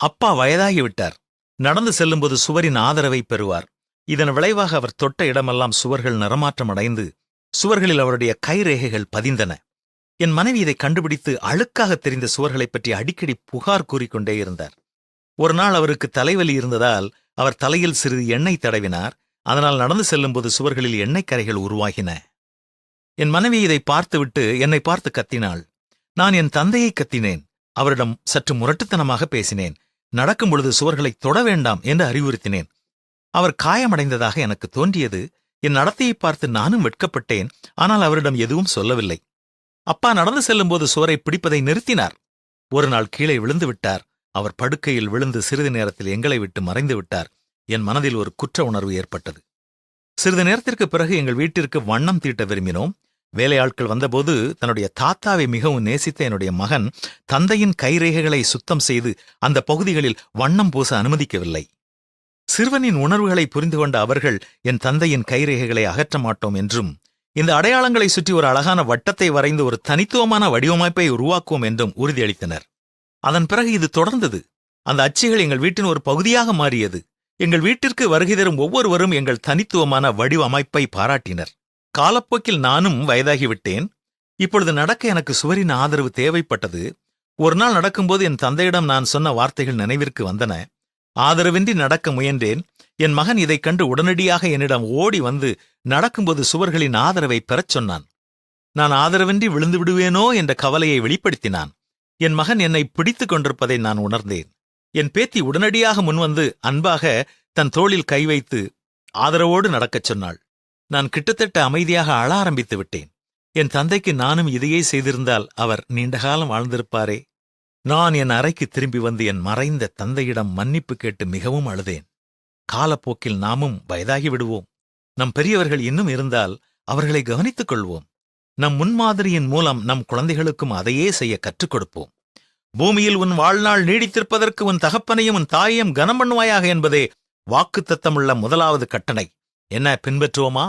அப்பா வயதாகிவிட்டார். நடந்து செல்லும்போது சுவரின் ஆதரவை பெறுவார். இதன் விளைவாக அவர் தொட்ட இடமெல்லாம் சுவர்கள் நிறமாற்றம் அடைந்து சுவர்களில் அவருடைய கைரேகைகள் பதிந்தன. என் மனைவி இதை கண்டுபிடித்து அழுக்காக தெரிந்த சுவர்களைப் பற்றி அடிக்கடி புகார் கூறிக்கொண்டே இருந்தார். ஒரு நாள் அவருக்கு தலைவலி இருந்ததால் அவர் தலையில் சிறிது எண்ணெய் தடவினார். அதனால் நடந்து செல்லும்போது சுவர்களில் எண்ணெய் கரைகள் உருவாகின. என் மனைவி இதை பார்த்துவிட்டு என்னை பார்த்து கத்தினாள். நான் என் தந்தையை கத்தினேன். அவரிடம் சற்று முரட்டுத்தனமாக பேசினேன். நடக்கும் பொழுது சுவர்களை தொட வேண்டாம் என்று அறிவுறுத்தினேன். அவர் காயமடைந்ததாக எனக்கு தோன்றியது. என் நடத்தையை பார்த்து நானும் வெட்கப்பட்டேன். ஆனால் அவரிடம் எதுவும் சொல்லவில்லை. அப்பா நடந்து செல்லும்போது சுவரை பிடிப்பதை நிறுத்தினார். ஒரு நாள் கீழே விழுந்து விட்டார். அவர் படுக்கையில் விழுந்து சிறிது நேரத்தில் எங்களை விட்டு மறைந்து விட்டார். என் மனதில் ஒரு குற்ற உணர்வு ஏற்பட்டது. சிறிது நேரத்திற்கு பிறகு எங்கள் வீட்டிற்கு வண்ணம் தீட்ட விரும்பினோம். வேலையாட்கள் வந்தபோது தன்னுடைய தாத்தாவை மிகவும் நேசித்த என்னுடைய மகன் தந்தையின் கைரேகைகளை சுத்தம் செய்து அந்த பகுதிகளில் வண்ணம் பூச அனுமதிக்கவில்லை. சிறுவனின் உணர்வுகளை புரிந்து கொண்ட அவர்கள் என் தந்தையின் கைரேகைகளை அகற்ற மாட்டோம் என்றும், இந்த அடையாளங்களை சுற்றி ஒரு அழகான வட்டத்தை வரைந்து ஒரு தனித்துவமான வடிவமைப்பை உருவாக்குவோம் என்றும் உறுதியளித்தனர். அதன் பிறகு இது தொடர்ந்தது. அந்த அச்சுகள் எங்கள் வீட்டின் ஒரு பகுதியாக மாறியது. எங்கள் வீட்டிற்கு வருகை தரும் ஒவ்வொருவரும் எங்கள் தனித்துவமான வடிவமைப்பை பாராட்டினர். காலப்போக்கில் நானும் வயதாகிவிட்டேன். இப்பொழுது நடக்க எனக்கு சுவரின் ஆதரவு தேவைப்பட்டது. ஒரு நாள் நடக்கும்போது என் தந்தையிடம் நான் சொன்ன வார்த்தைகள் நினைவிற்கு வந்தன. ஆதரவின்றி நடக்க முயன்றேன். என் மகன் இதைக் கண்டு உடனடியாக என்னிடம் ஓடி வந்து நடக்கும்போது சுவர்களின் ஆதரவை பெறச் சொன்னான். நான் ஆதரவின்றி விழுந்து விடுவேனோ என்ற கவலையை வெளிப்படுத்தினான். என் மகன் என்னை பிடித்துக் கொண்டிருப்பதை நான் உணர்ந்தேன். என் பேத்தி உடனடியாக முன்வந்து அன்பாக தன் தோளில் கை வைத்து ஆதரவோடு நடக்கச் சொன்னாள். நான் கிட்டத்தட்ட அமைதியாக அழ ஆரம்பித்து விட்டேன். என் தந்தைக்கு நானும் இதையே செய்திருந்தால் அவர் நீண்டகாலம் வாழ்ந்திருப்பாரே. நான் என் அறைக்கு திரும்பி வந்து என் மறைந்த தந்தையிடம் மன்னிப்பு கேட்டு மிகவும் அழுதேன். காலப்போக்கில் நாமும் வயதாகி விடுவோம். நம் பெரியவர்கள் இன்னும் இருந்தால் அவர்களை கவனித்துக் கொள்வோம். நம் முன்மாதிரியின் மூலம் நம் குழந்தைகளுக்கும் அதையே செய்ய கற்றுக் கொடுப்போம். பூமியில் உன் வாழ்நாள் நீடித்திருப்பதற்கு உன் தகப்பனையும் உன் தாயையும் கனம் பண்ணுவாயாக என்பதே வாக்குத்தத்தமுள்ள முதலாவது கட்டளை. என்ன, பின்பற்றுவோமா?